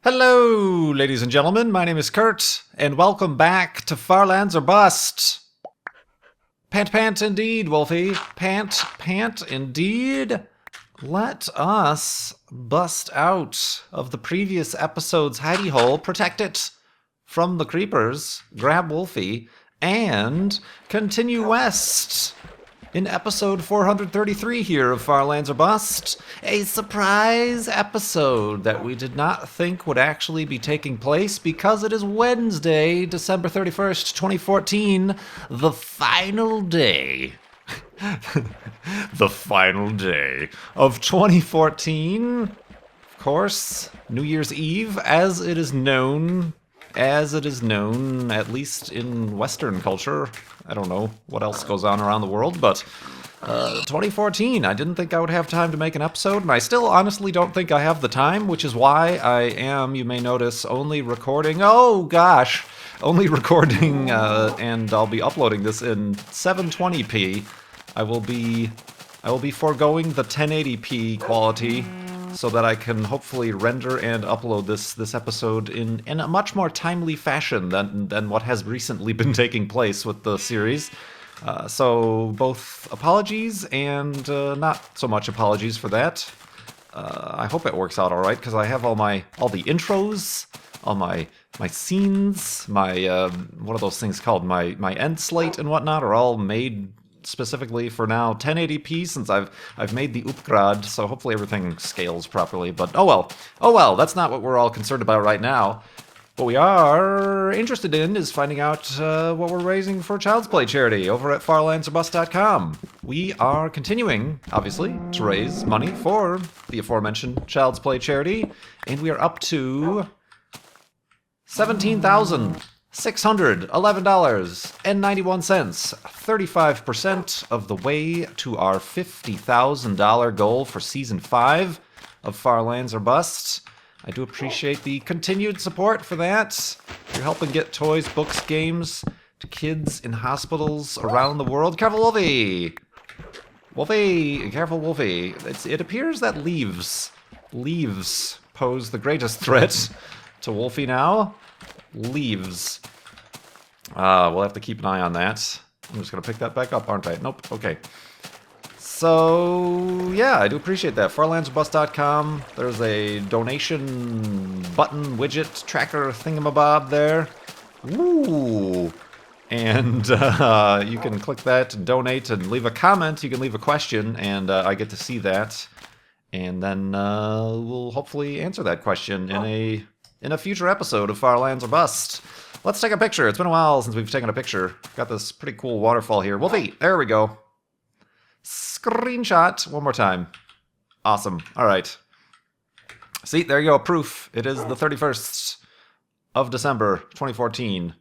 Hello, ladies and gentlemen. My name is Kurt, and welcome back to Farlands or Bust. Pant, pant, indeed, Wolfie. Pant, pant, indeed. Let us bust out of the previous episode's hidey hole, protect it from the creepers, grab Wolfie, and continue west. In episode 433 here of Farlands or Bust, a surprise episode that we did not think would actually be taking place because it is Wednesday, December 31st, 2014, the final day. The final day of 2014. Of course, New Year's Eve, as it is known, at least in Western culture. I don't know what else goes on around the world, but 2014, I didn't think I would have time to make an episode, and I still honestly don't think I have the time, which is why I am, you may notice, only recording, and I'll be uploading this in 720p. I will be foregoing the 1080p quality so that I can hopefully render and upload this episode in a much more timely fashion than what has recently been taking place with the series. So both apologies and not so much apologies for that. I hope it works out all right because I have all the intros, all my scenes, my what are those things called? My end slate and whatnot are all made specifically for now 1080p since I've made the upgrade, so hopefully everything scales properly. But oh well, that's not what we're all concerned about right now. What we are interested in is finding out what we're raising for Child's Play charity over at farlandsorbust.com. We are continuing, obviously, to raise money for the aforementioned Child's Play charity, and we are up to $17,611.91, 35% of the way to our $50,000 goal for Season 5 of Farlands or Bust. I do appreciate the continued support for that. You're helping get toys, books, games to kids in hospitals around the world. Careful, Wolfie! Wolfie! Careful, Wolfie. It appears that leaves pose the greatest threat to Wolfie now. Leaves. We'll have to keep an eye on that. I'm just going to pick that back up, aren't I? Nope. Okay. So, yeah, I do appreciate that. farlandsorbust.com. There's a donation button, widget, tracker thingamabob there. Ooh. And you can click that and donate and leave a comment. You can leave a question, and I get to see that. And then we'll hopefully answer that question in a future episode of Farlands or Bust. Let's take a picture. It's been a while since we've taken a picture. Got this pretty cool waterfall here. Wolfie, there we go. Screenshot one more time. Awesome. All right. See, there you go. Proof. It is the 31st of December, 2014.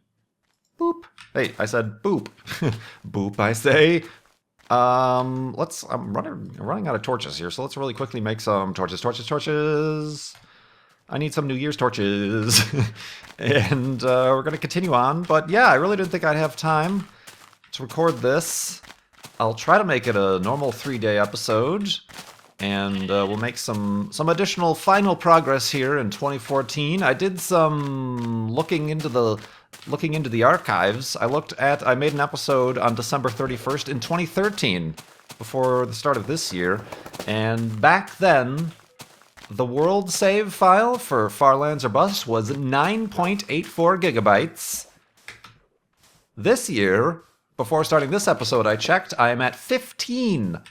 Boop. Hey, I said boop. Boop, I say. I'm running out of torches here, so let's really quickly make some torches. I need some New Year's torches. And we're going to continue on. But yeah, I really didn't think I'd have time to record this. I'll try to make it a normal 3-day episode. And we'll make some additional final progress here in 2014. I did some looking into the archives. I made an episode on December 31st in 2013, before the start of this year. And back then, the world save file for Farlands or Bust was 9.84 gigabytes. This year, before starting this episode, I checked, I am at 15.01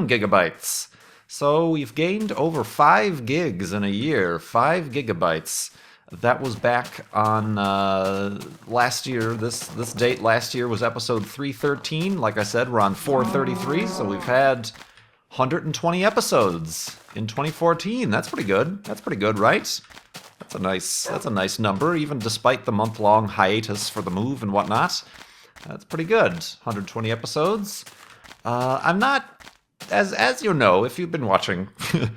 gigabytes. So we've gained over 5 gigs in a year, 5 gigabytes. That was back on last year. This date last year was episode 313. Like I said, we're on 433, so we've had 120 episodes in 2014. That's pretty good. That's pretty good, right? That's a nice number, even despite the month-long hiatus for the move and whatnot. That's pretty good. 120 episodes. I'm not, as you know, if you've been watching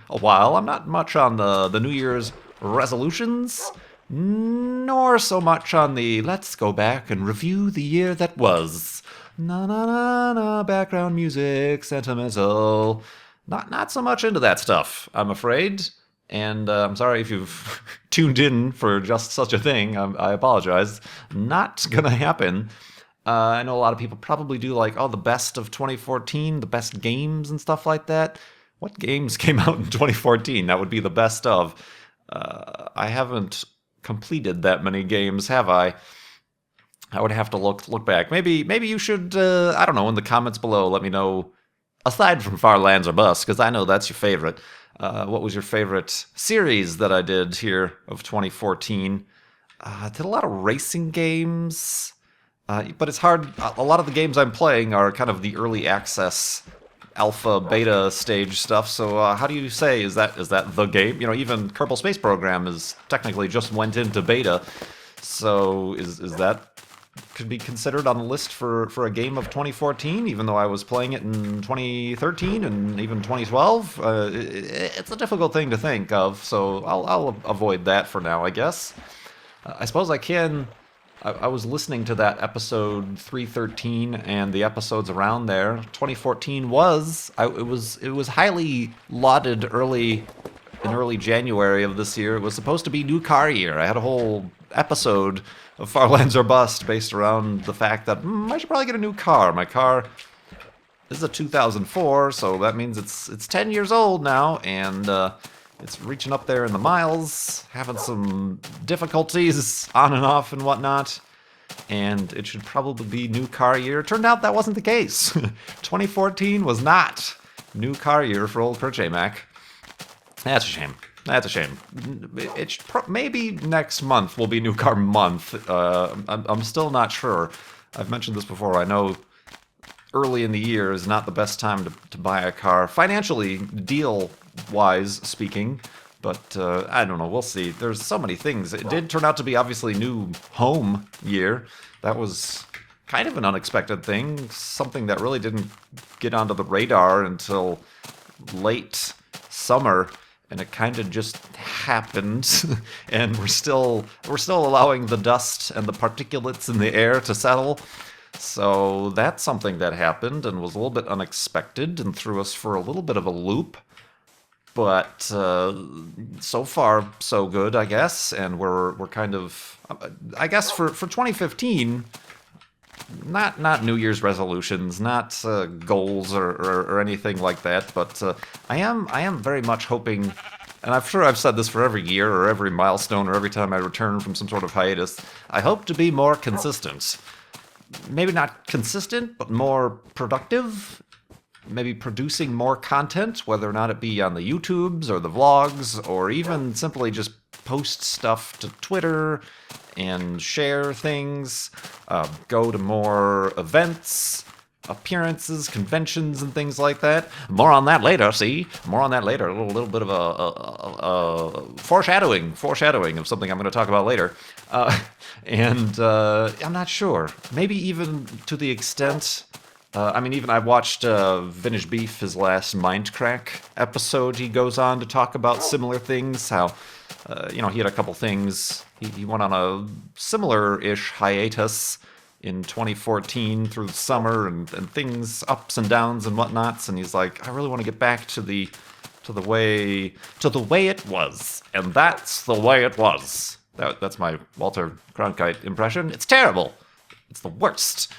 a while, I'm not much on the New Year's resolutions, nor so much on the let's go back and review the year that was. Na na na na, background music, sentimental. Not so much into that stuff, I'm afraid. And I'm sorry if you've tuned in for just such a thing. I apologize. Not gonna happen. I know a lot of people probably do like, oh, the best of 2014, the best games and stuff like that. What games came out in 2014? That would be the best of. I haven't completed that many games, have I? I would have to look back. Maybe you should, I don't know, in the comments below, let me know, aside from Far Lands or Bust, because I know that's your favorite. What was your favorite series that I did here of 2014? I did a lot of racing games, but it's hard. A lot of the games I'm playing are kind of the early access, alpha, beta stage stuff. So how do you say, is that the game? You know, even Kerbal Space Program is technically just went into beta. So is that could be considered on the list for a game of 2014, even though I was playing it in 2013 and even 2012. It's a difficult thing to think of, so I'll avoid that for now, I guess. I suppose I can. I was listening to that episode 313 and the episodes around there. 2014 was it was highly lauded in early January of this year. It was supposed to be new car year. I had a whole episode of Far Lands or Bust based around the fact that I should probably get a new car. My car is a 2004, so that means it's 10 years old now, and it's reaching up there in the miles, having some difficulties on and off and whatnot, and it should probably be new car year. Turned out that wasn't the case. 2014 was not new car year for old KurtJMac. That's a shame. That's a shame. Maybe next month will be new car month. I'm still not sure. I've mentioned this before. I know early in the year is not the best time to buy a car, financially, deal-wise speaking. But I don't know. We'll see. There's so many things. It did turn out to be obviously new home year. That was kind of an unexpected thing. Something that really didn't get onto the radar until late summer. And it kind of just happened, and we're still allowing the dust and the particulates in the air to settle. So that's something that happened and was a little bit unexpected and threw us for a little bit of a loop. But so far, so good, I guess. And we're kind of, I guess for 2015. Not New Year's resolutions, not goals or anything like that, but I am very much hoping, and I'm sure I've said this for every year or every milestone or every time I return from some sort of hiatus, I hope to be more consistent. Maybe not consistent, but more productive. Maybe producing more content, whether or not it be on the YouTubes or the vlogs, or even simply just post stuff to Twitter and share things, go to more events, appearances, conventions, and things like that. More on that later, see? More on that later. A little bit of a foreshadowing of something I'm going to talk about later. And I'm not sure. Maybe even to the extent... even I watched Vintage Beef, his last Mindcrack episode. He goes on to talk about similar things, how, he had a couple things. He went on a similar-ish hiatus in 2014 through the summer and things, ups and downs and whatnots, and he's like, I really want to get back to the way it was, and that's the way it was. That's my Walter Cronkite impression. It's terrible. It's the worst.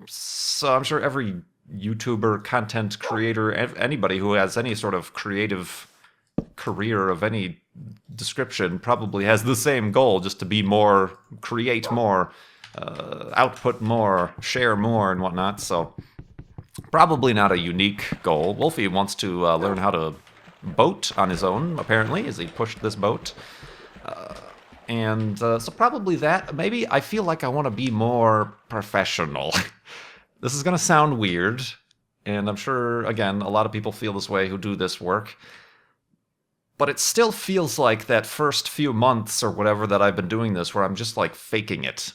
So I'm sure every YouTuber, content creator, anybody who has any sort of creative career of any description probably has the same goal, just to be more, create more, output more, share more, and whatnot. So probably not a unique goal. Wolfie wants to learn how to boat on his own, apparently, as he pushed this boat. So probably that. Maybe I feel like I want to be more professional. This is going to sound weird, and I'm sure, again, a lot of people feel this way who do this work. But it still feels like that first few months or whatever that I've been doing this, where I'm just like faking it.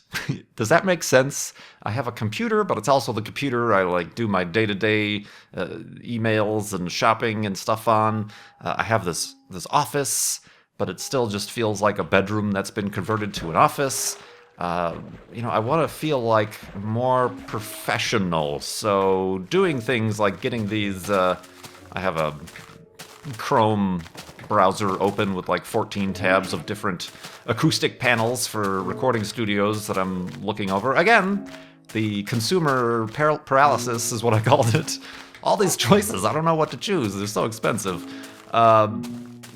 Does that make sense? I have a computer, but it's also the computer I like do my day-to-day emails and shopping and stuff on. I have this office, but it still just feels like a bedroom that's been converted to an office. I want to feel like more professional. So doing things like getting these, I have a Chrome browser open with like 14 tabs of different acoustic panels for recording studios that I'm looking over. Again, the consumer paralysis is what I called it. All these choices, I don't know what to choose. They're so expensive.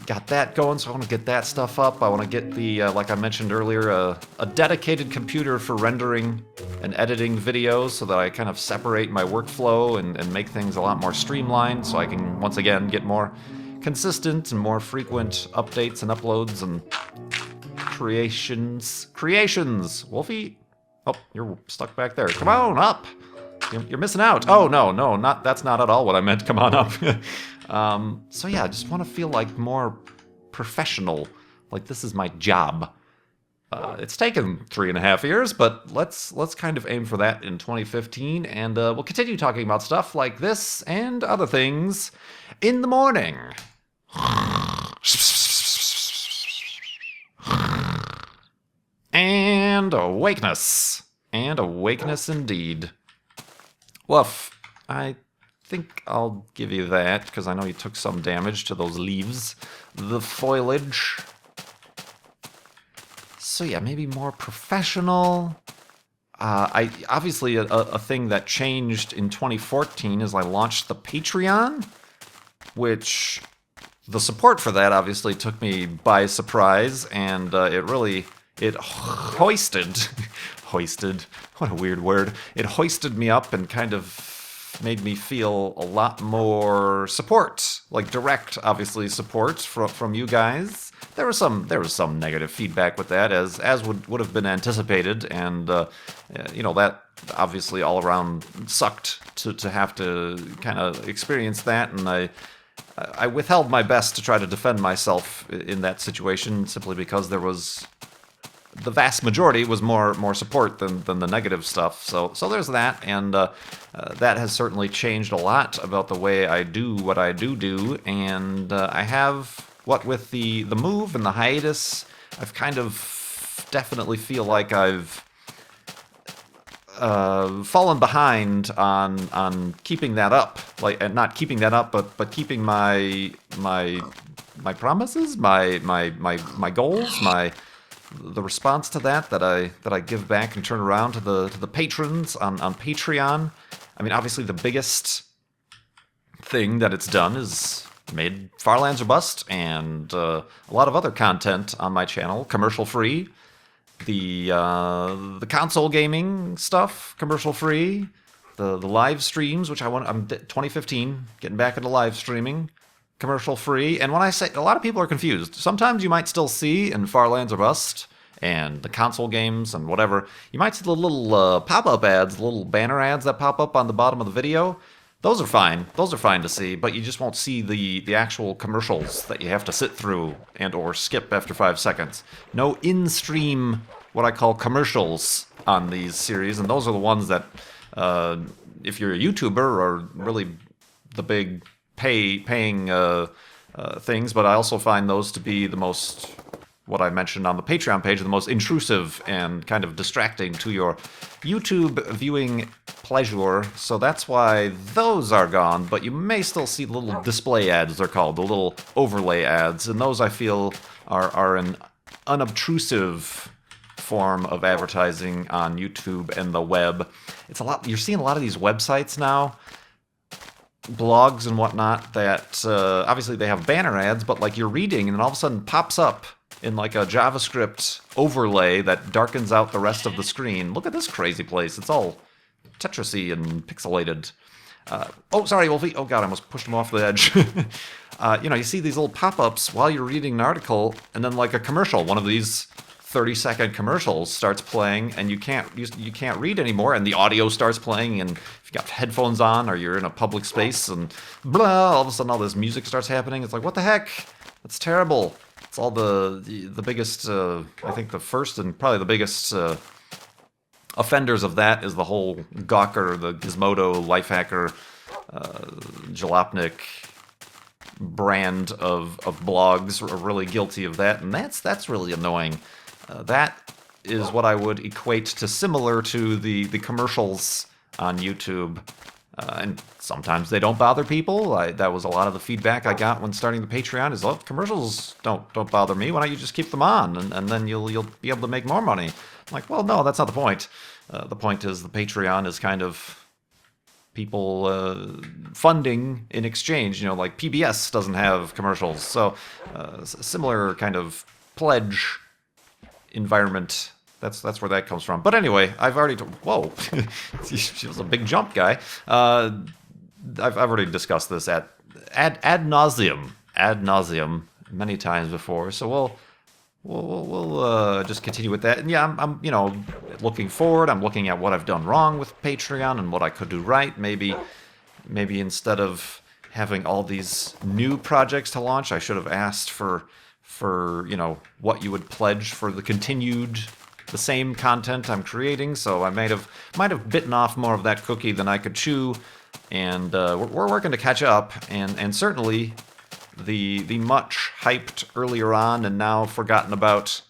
Got that going, so I want to get that stuff up. I want to get the, like I mentioned earlier, a dedicated computer for rendering and editing videos so that I kind of separate my workflow and make things a lot more streamlined so I can, once again, get more consistent and more frequent updates and uploads and creations. Wolfie? Oh, you're stuck back there. Come on up! You're missing out. Oh, no, that's not at all what I meant. Come on up. So yeah, I just want to feel like more professional, like this is my job. It's taken 3.5 years, but let's kind of aim for that in 2015, and we'll continue talking about stuff like this and other things in the morning. And awakeness. And awakeness indeed. Woof. I think I'll give you that, because I know you took some damage to those leaves. The foliage. So yeah, maybe more professional. Obviously, a thing that changed in 2014 is I launched the Patreon, which the support for that obviously took me by surprise, and it hoisted, what a weird word. It hoisted me up and kind of made me feel a lot more support, like direct, obviously, support from you guys. There was some negative feedback with that, as would have been anticipated, and that obviously all around sucked to have to kind of experience that, and I withheld my best to try to defend myself in that situation simply because there was. The vast majority was more support than the negative stuff. So there's that, and that has certainly changed a lot about the way I do what I do. And I have, what with the move and the hiatus, I've kind of definitely feel like I've fallen behind on keeping that up, like, and not keeping that up, but keeping my promises, my goals, the response to that I give back and turn around to the patrons on Patreon. I mean, obviously the biggest thing that it's done is made Far Lands or Bust and a lot of other content on my channel commercial free. The console gaming stuff commercial free. The live streams, which I'm 2015 getting back into live streaming. Commercial free. And when I say, a lot of people are confused. Sometimes you might still see in Far Lands or Bust and the console games and whatever, you might see the little pop-up ads, the little banner ads that pop up on the bottom of the video. Those are fine. Those are fine to see, but you just won't see the actual commercials that you have to sit through and or skip after 5 seconds. No in-stream, what I call commercials on these series, and those are the ones that, if you're a YouTuber, are really the big paying things, but I also find those to be the most, what I mentioned on the Patreon page, the most intrusive and kind of distracting to your YouTube viewing pleasure, so that's why those are gone, but you may still see the little display ads, they're called, the little overlay ads, and those I feel are an unobtrusive form of advertising on YouTube and the web. It's a lot, you're seeing a lot of these websites now, blogs and whatnot, that obviously they have banner ads, but like you're reading and then all of a sudden pops up in like a JavaScript overlay that darkens out the rest of the screen. Look at this crazy place. It's all Tetrisy and pixelated. Oh, sorry, Wolfie. Oh god, I almost pushed him off the edge. You see these little pop-ups while you're reading an article, and then like a commercial, one of these 30-second commercials starts playing, and you can't read anymore, and the audio starts playing, and if you got headphones on or you're in a public space, and blah, all of a sudden all this music starts happening. It's like, what the heck? That's terrible. It's all the biggest, I think the first and probably the biggest offenders of that is the whole Gawker, the Gizmodo, Lifehacker, Jalopnik brand of blogs are really guilty of that, and that's really annoying. That is what I would equate to similar to the commercials on YouTube. And sometimes they don't bother people. That was a lot of the feedback I got when starting the Patreon is, oh, commercials don't bother me. Why don't you just keep them on, and then you'll be able to make more money? I'm like, well, no, that's not the point. The point is the Patreon is kind of people funding in exchange. You know, like PBS doesn't have commercials, so similar kind of pledge environment. That's where that comes from. But anyway, I've already whoa, she was a big jump, guy. I've already discussed this ad nauseum many times before. So we'll just continue with that. And yeah, I'm you know, looking forward. I'm looking at what I've done wrong with Patreon and what I could do right. Maybe instead of having all these new projects to launch, I should have asked for you know, what you would pledge for the same content I'm creating. So I might have bitten off more of that cookie than I could chew, and we're working to catch up. And certainly the much hyped earlier on and now forgotten about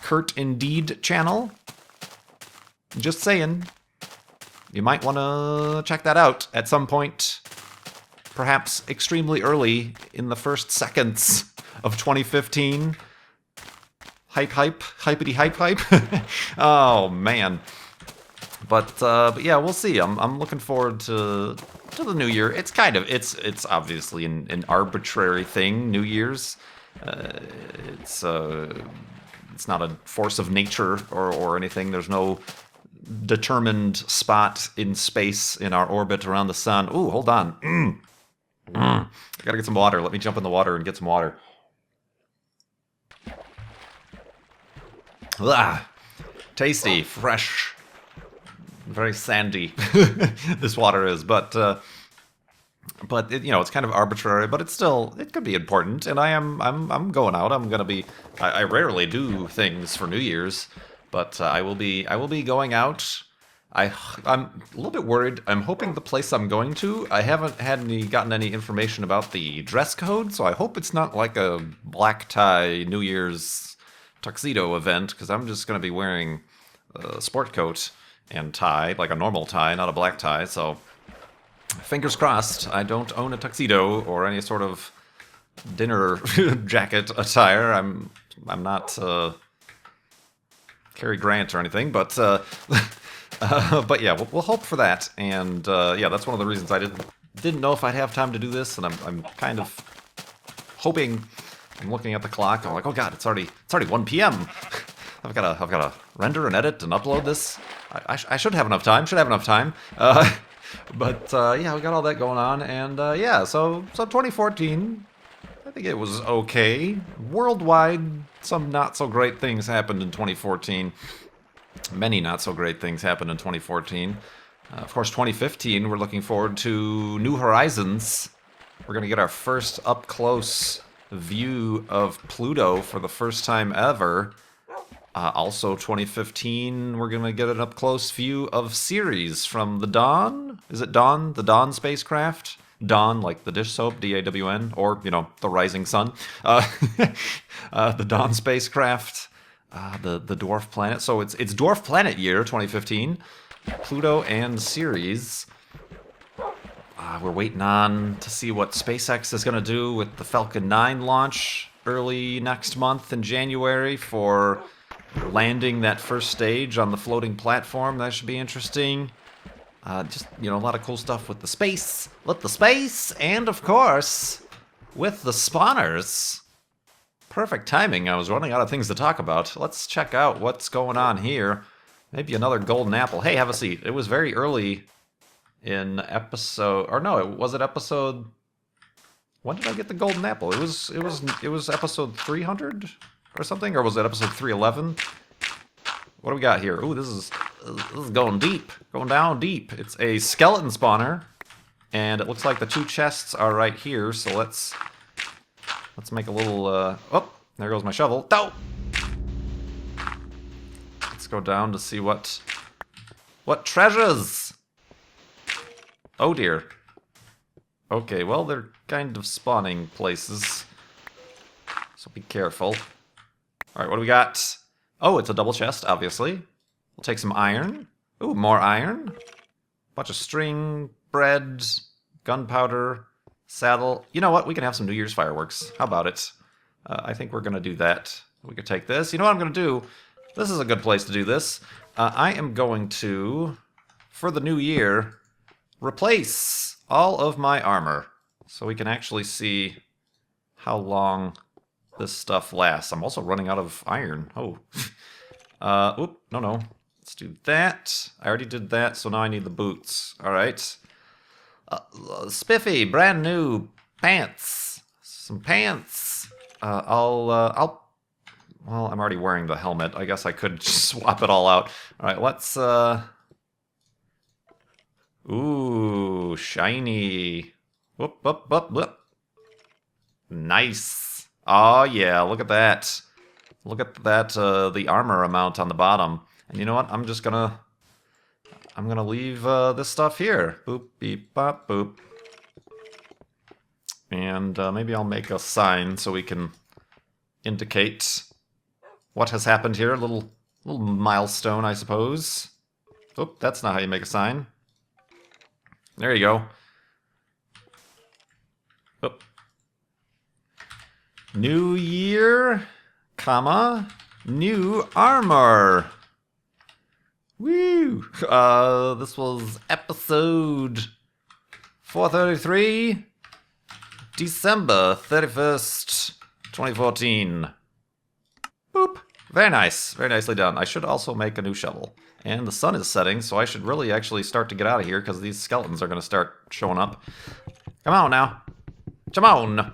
Kurt Indeed channel. Just saying, you might want to check that out at some point, perhaps extremely early in the first seconds of 2015. Hypity hype. Oh man. But yeah, we'll see. I'm looking forward to the new year. It's obviously an arbitrary thing. New Year's. It's not a force of nature or anything. There's no determined spot in space in our orbit around the sun. Ooh, hold on. I gotta get some water. Let me jump in the water and get some water. Ah, tasty, fresh, very sandy. This water is, but it, you know, it's kind of arbitrary, but it could be important. And I'm going out. I'm gonna be. I rarely do things for New Year's, but I will be going out. I'm a little bit worried. I'm hoping the place I'm going to, I haven't gotten any information about the dress code, so I hope it's not like a black tie New Year's tuxedo event, because I'm just going to be wearing a sport coat and tie, like a normal tie, not a black tie. So fingers crossed I don't own a tuxedo or any sort of dinner jacket attire. I'm not Cary Grant or anything, but but yeah, we'll hope for that. And yeah, that's one of the reasons I didn't know if I'd have time to do this, and I'm kind of hoping. I'm looking at the clock. I'm like, oh god, it's already 1 p.m. I've got to render and edit and upload this. I should have enough time. But yeah, we got all that going on, and yeah, so 2014. I think it was okay. Worldwide, some not so great things happened in 2014. Many not so great things happened in 2014. Of course, 2015. We're looking forward to New Horizons. We're gonna get our first up close view of Pluto for the first time ever. Also 2015, we're gonna get an up close view of Ceres from the Dawn. Is it Dawn? The Dawn spacecraft? Dawn, like the dish soap, DAWN, or, you know, the rising sun. The Dawn spacecraft, the dwarf planet. So it's dwarf planet year 2015. Pluto and Ceres. We're waiting on to see what SpaceX is going to do with the Falcon 9 launch early next month in January for landing that first stage on the floating platform. That should be interesting. Just, you know, a lot of cool stuff with the space. And, of course, with the spawners. Perfect timing. I was running out of things to talk about. Let's check out what's going on here. Maybe another golden apple. Hey, have a seat. It was very early in episode, or no, was it episode? When did I get the golden apple? It was episode 300 or something, or was it episode 311? What do we got here? Ooh, this is going deep, going down deep. It's a skeleton spawner, and it looks like the two chests are right here. So let's make a little. Oh, there goes my shovel. Oh! Let's go down to see what treasures. Oh dear. Okay, well, they're kind of spawning places, so be careful. Alright, what do we got? Oh, it's a double chest, obviously. We'll take some iron. Ooh, more iron. Bunch of string, bread, gunpowder, saddle. You know what? We can have some New Year's fireworks. How about it? I think we're going to do that. We could take this. You know what I'm going to do? This is a good place to do this. I am going to, for the new year, replace all of my armor. So we can actually see how long this stuff lasts. I'm also running out of iron. Oh. No. Let's do that. I already did that, so now I need the boots. All right. Spiffy, brand new pants. Some pants. Well, I'm already wearing the helmet. I guess I could swap it all out. All right, let's, ooh, shiny. Whoop, whoop, whoop, whoop. Nice. Oh, yeah, look at that. Look at that, the armor amount on the bottom. And you know what? I'm gonna leave this stuff here. Boop, beep, bop, boop. And maybe I'll make a sign so we can indicate what has happened here. A little milestone, I suppose. Oh, that's not how you make a sign. There you go. Oh. New year, comma, new armor. Woo! This was episode 433, December 31st, 2014. Boop. Very nice. Very nicely done. I should also make a new shovel. And the sun is setting, so I should really actually start to get out of here, because these skeletons are going to start showing up. Come on now. Come on.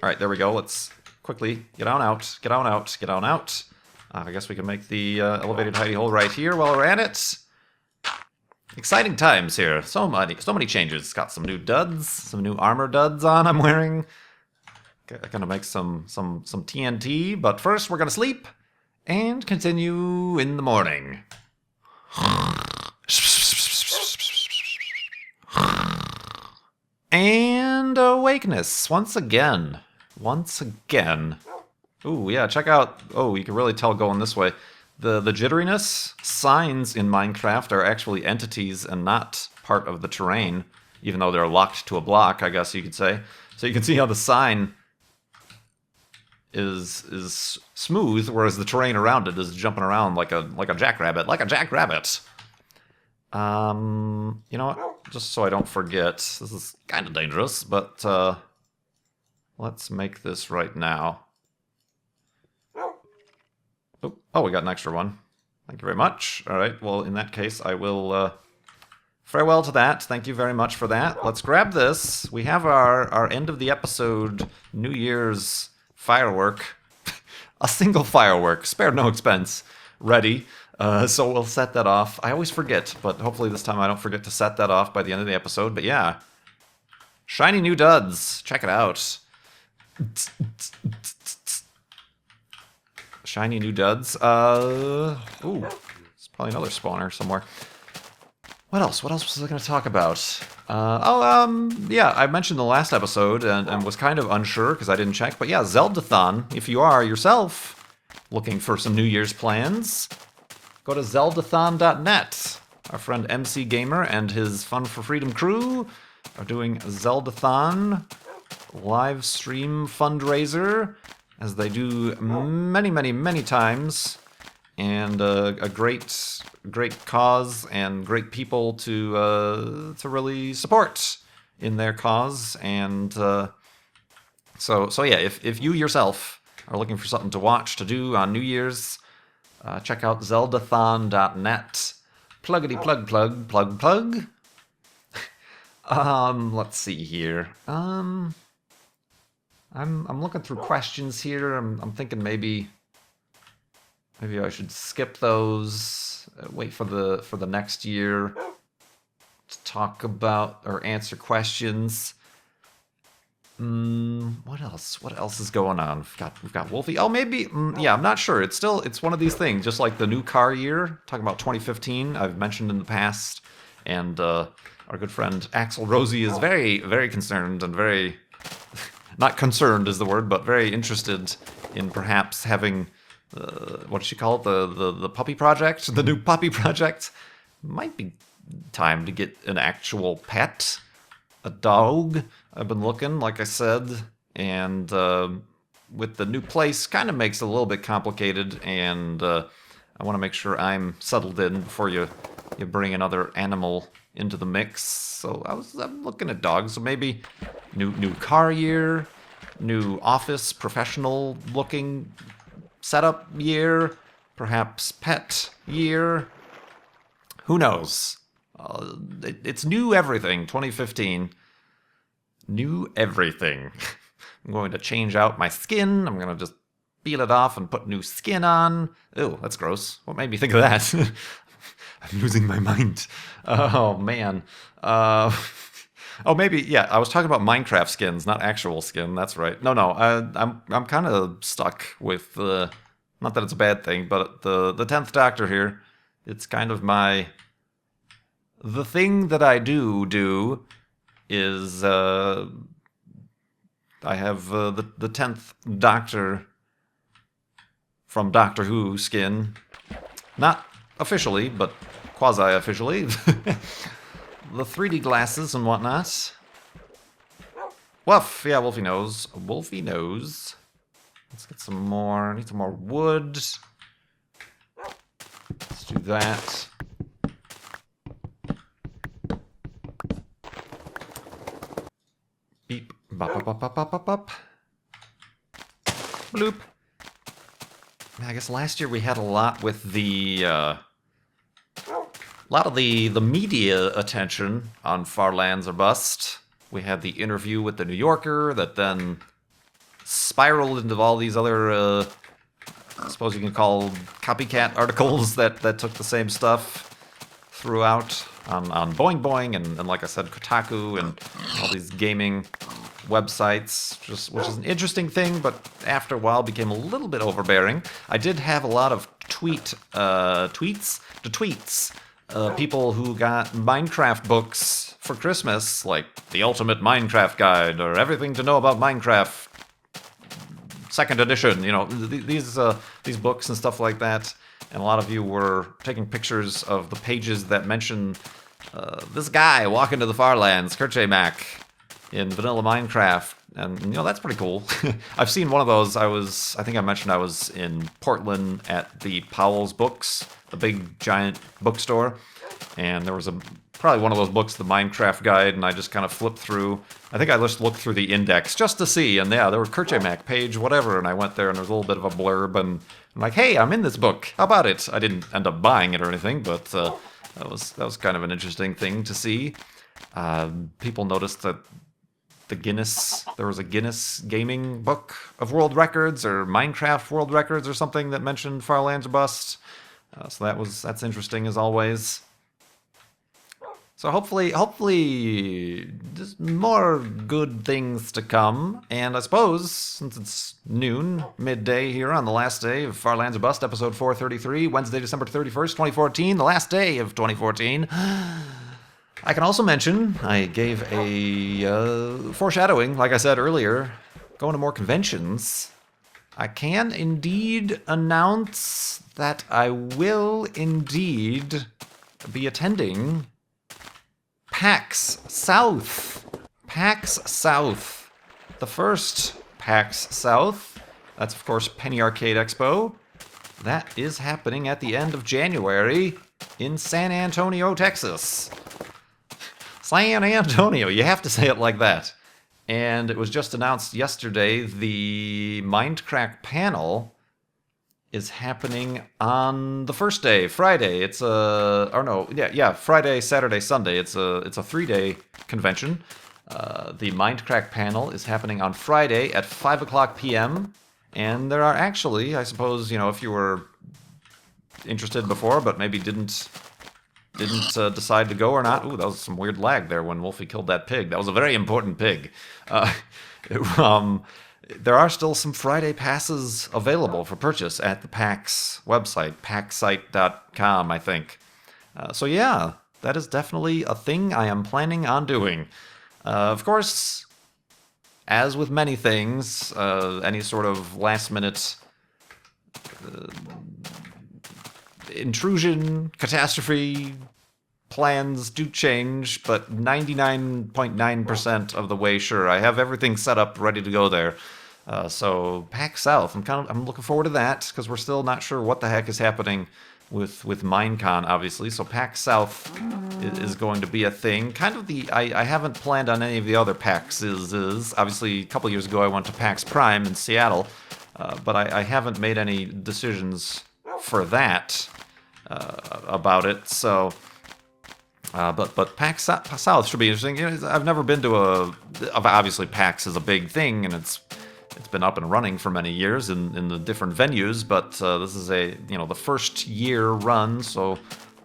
Alright, there we go. Let's quickly get on out. Get on out. Get on out. I guess we can make the elevated hidey hole right here while we're at it. Exciting times here. So many changes. Got some new duds, some new armor duds on I'm wearing. Gonna make some TNT, but first we're gonna sleep and continue in the morning. And awakeness once again. Once again. Ooh, yeah, check out... Oh, you can really tell going this way. The jitteriness, signs in Minecraft are actually entities and not part of the terrain, even though they're locked to a block, I guess you could say. So you can see how the sign is smooth, whereas the terrain around it is jumping around like a jackrabbit. Like a jackrabbit! You know what? Just so I don't forget, this is kind of dangerous, but let's make this right now. Oh, we got an extra one. Thank you very much. All right, well, in that case, I will farewell to that. Thank you very much for that. Let's grab this. We have our end of the episode New Year's firework. A single firework, spared no expense, ready. So we'll set that off. I always forget, but hopefully this time I don't forget to set that off by the end of the episode. But yeah, shiny new duds. Check it out. Shiny new duds. Ooh, there's probably another spawner somewhere. What else? What else was I going to talk about? Yeah, I mentioned the last episode and was kind of unsure because I didn't check. But yeah, Zeldathon. If you are yourself looking for some New Year's plans, go to zeldathon.net. Our friend MC Gamer and his Fun for Freedom crew are doing a Zeldathon live stream fundraiser, as they do many times, and a great cause and great people to really support in their cause. And so yeah, if you yourself are looking for something to watch, to do on New Year's, check out zeldathon.net. Pluggity plug. Let's see here. I'm looking through questions here. I'm thinking maybe I should skip those. Wait for the next year to talk about or answer questions. What else? What else is going on? We've got Wolfie. Oh, maybe. Yeah, I'm not sure. It's one of these things. Just like the new car year. Talking about 2015. I've mentioned in the past, and our good friend Axel Rosie is very concerned and very. Not concerned is the word, but very interested in perhaps having, what does she call it, the puppy project? The new puppy project? Might be time to get an actual pet, a dog. I've been looking, like I said, and with the new place, kind of makes it a little bit complicated, and I want to make sure I'm settled in before you bring another animal into the mix. So I'm looking at dogs. So maybe new car year, new office, professional looking setup year, perhaps pet year. Who knows? It's new everything, 2015. New everything. I'm going to change out my skin. I'm going to just peel it off and put new skin on. Ew, that's gross. What made me think of that? I'm losing my mind. Oh, man. Oh, maybe, yeah, I was talking about Minecraft skins, not actual skin. That's right. No, I'm kind of stuck with, not that it's a bad thing, but the 10th Doctor here. It's kind of the thing that I do is, I have the 10th Doctor from Doctor Who skin. Not officially, but quasi-officially. The 3D glasses and whatnot. Woof! Yeah, Wolfie knows. Wolfie knows. Let's get some more. Need some more wood. Let's do that. Beep. Bop, bop, bop, bop, bop, bop, bop. Bloop. I guess last year we had a lot with the, the media attention on Far Lands or Bust. We had the interview with the New Yorker that then spiraled into all these other, I suppose you can call copycat articles that took the same stuff throughout on Boing Boing and like I said, Kotaku and all these gaming websites, which is an interesting thing, but after a while became a little bit overbearing. I did have a lot of tweets, people who got Minecraft books for Christmas, like The Ultimate Minecraft Guide or Everything to Know About Minecraft Second Edition, you know, these books and stuff like that. And a lot of you were taking pictures of the pages that mention this guy walking to the Far Lands, KurtJMac, in vanilla Minecraft, and you know, that's pretty cool. I've seen one of those. I think I mentioned I was in Portland at the Powell's Books, the big giant bookstore, and there was probably one of those books, the Minecraft guide, and I just kind of flipped through. I think I just looked through the index just to see, and yeah, there was KurtJMac page whatever, and I went there and there was a little bit of a blurb, and I'm like, hey, I'm in this book. How about it? I didn't end up buying it or anything, but that was kind of an interesting thing to see. People noticed that there was a Guinness gaming book of world records or Minecraft world records or something that mentioned Far Lands or Bust. So that's interesting as always. So hopefully just more good things to come. And I suppose, since it's noon, midday here on the last day of Far Lands or Bust, episode 433, Wednesday, December 31st, 2014, the last day of 2014. I can also mention, I gave a foreshadowing, like I said earlier, going to more conventions. I can indeed announce that I will indeed be attending Pax South. Pax South. The first Pax South. That's, of course, Penny Arcade Expo. That is happening at the end of January in San Antonio, Texas. San Antonio, you have to say it like that. And it was just announced yesterday, the Mindcrack panel is happening on the first day, Friday. It's Friday, Saturday, Sunday. It's a 3-day convention. The Mindcrack panel is happening on Friday at 5:00 p.m. And there are actually, I suppose, you know, if you were interested before, but maybe didn't decide to go or not. Ooh, that was some weird lag there when Wolfie killed that pig. That was a very important pig. There are still some Friday passes available for purchase at the PAX website, paxsite.com, I think. So yeah, that is definitely a thing I am planning on doing. Of course, as with many things, any sort of last-minute intrusion, catastrophe, plans do change, but 99.9% of the way, sure. I have everything set up, ready to go there. So Pax South, I'm looking forward to that, because we're still not sure what the heck is happening with Minecon, obviously. So Pax South is going to be a thing. Kind of I haven't planned on any of the other Paxes. Obviously, a couple years ago I went to Pax Prime in Seattle, but I haven't made any decisions for that about it. So, but Pax South should be interesting. You know, I've never been to obviously Pax is a big thing, and it's been up and running for many years in the different venues, but this is the first year run, so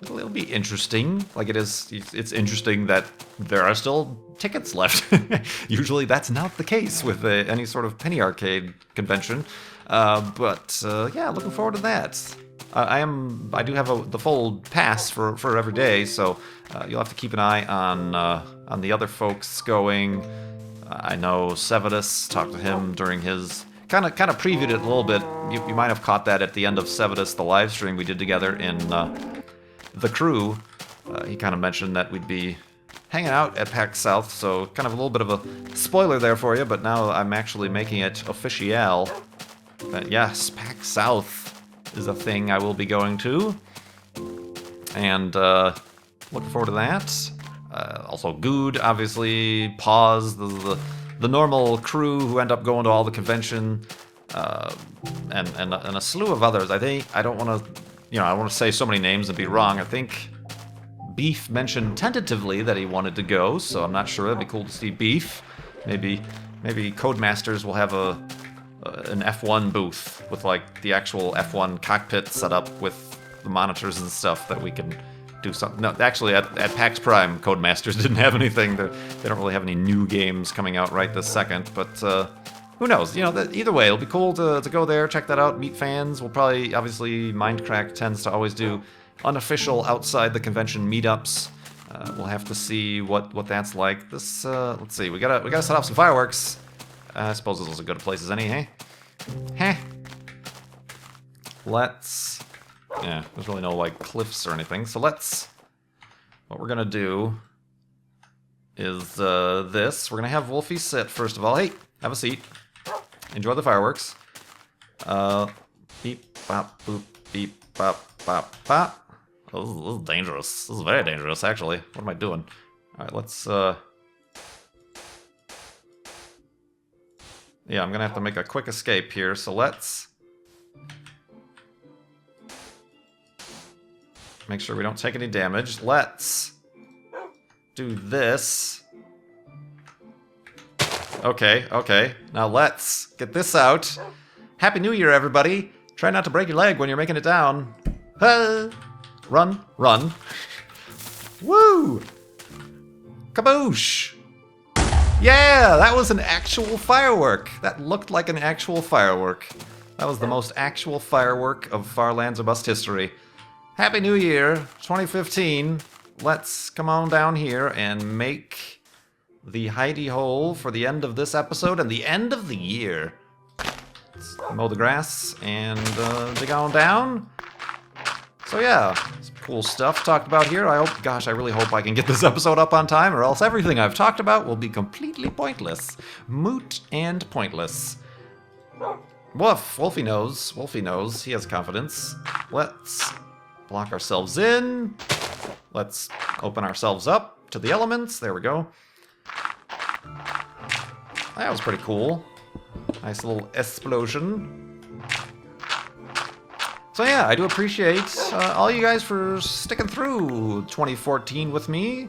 it'll be interesting. Like it's interesting that there are still tickets left. Usually that's not the case with any sort of penny arcade convention, but yeah, looking forward to that. I do have the full pass for every day, so you'll have to keep an eye on the other folks going. I know Sevidus, talked to him during his kind of previewed it a little bit. You might have caught that at the end of Sevidus, the live stream we did together in the crew. He kind of mentioned that we'd be hanging out at Pax South, so kind of a little bit of a spoiler there for you. But now I'm actually making it official that yes, Pax South is a thing I will be going to, and looking forward to that. Also Good, obviously, Pause, the normal crew who end up going to all the convention, and a slew of others. I don't want to say so many names and be wrong. I think Beef mentioned tentatively that he wanted to go, so I'm not sure. It'd be cool to see Beef. Maybe Codemasters will have an F1 booth with like the actual F1 cockpit set up with the monitors and stuff that we can do something. No, actually, at PAX Prime, Codemasters didn't have anything. They don't really have any new games coming out right this second, but who knows? Either way, it'll be cool to go there, check that out, meet fans. We'll probably, obviously, Mindcrack tends to always do unofficial outside the convention meetups. We'll have to see what that's like. This, let's see, we gotta set up some fireworks. I suppose those are good places, hey? Yeah, there's really no, like, cliffs or anything. So what we're gonna do is, this. We're gonna have Wolfie sit, first of all. Hey, have a seat. Enjoy the fireworks. Beep, bop, boop, beep, bop, bop, bop. Oh, this is dangerous. This is very dangerous, actually. What am I doing? Alright, let's, yeah, I'm gonna have to make a quick escape here, so let's make sure we don't take any damage. Let's do this. Okay. Now let's get this out. Happy New Year, everybody. Try not to break your leg when you're making it down. Run. Woo! Kaboosh! Yeah, that was an actual firework. That looked like an actual firework. That was the most actual firework of Far Lands or Bust history. Happy New Year, 2015. Let's come on down here and make the hidey hole for the end of this episode and the end of the year. Let's mow the grass and dig on down. So yeah, some cool stuff talked about here. I really hope I can get this episode up on time, or else everything I've talked about will be completely pointless. Moot and pointless. Wolfie knows. He has confidence. Let's block ourselves in. Let's open ourselves up to the elements. There we go. That was pretty cool. Nice little explosion. So yeah, I do appreciate all you guys for sticking through 2014 with me.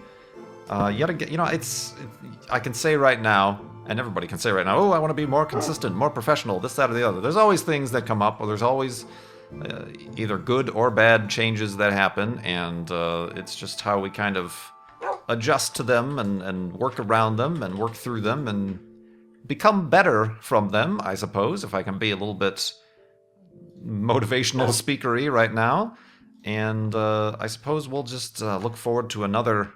Yet again, I can say right now, and everybody can say right now, oh, I want to be more consistent, more professional, this, that, or the other. There's always things that come up, or there's always either good or bad changes that happen, and it's just how we kind of adjust to them and work around them and work through them and become better from them, I suppose, if I can be a little bit motivational speakery right now. And I suppose we'll just look forward to another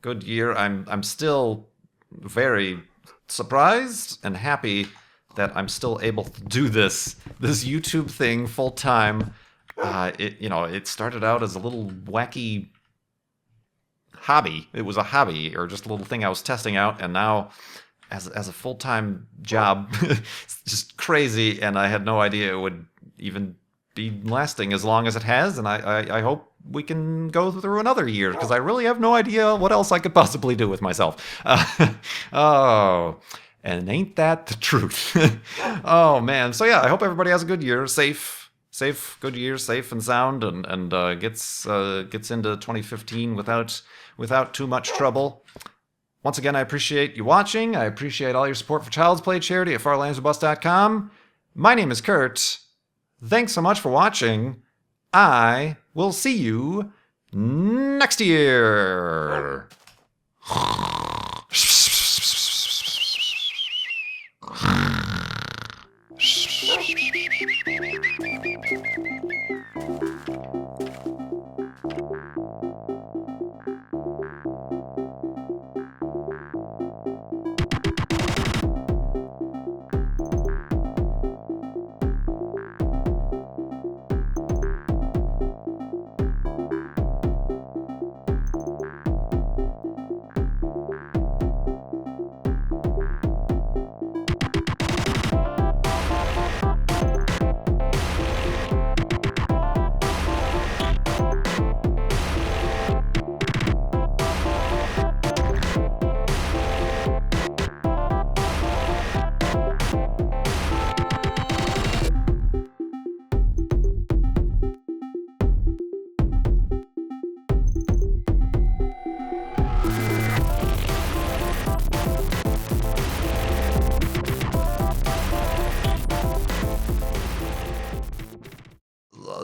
good year. I'm still very surprised and happy that I'm still able to do this YouTube thing full time. It started out as a little wacky hobby. It was a hobby, or just a little thing I was testing out, and now as a full-time job, it's just crazy, and I had no idea it would even be lasting as long as it has, and I hope we can go through another year, because I really have no idea what else I could possibly do with myself. Oh, and ain't that the truth? Oh, man. So yeah, I hope everybody has a good year, safe, good year, safe and sound, and gets into 2015 without too much trouble. Once again, I appreciate you watching. I appreciate all your support for Child's Play charity at farlandsorbust.com. My name is Kurt. Thanks so much for watching. I will see you next year.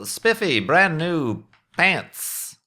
Spiffy, brand new pants.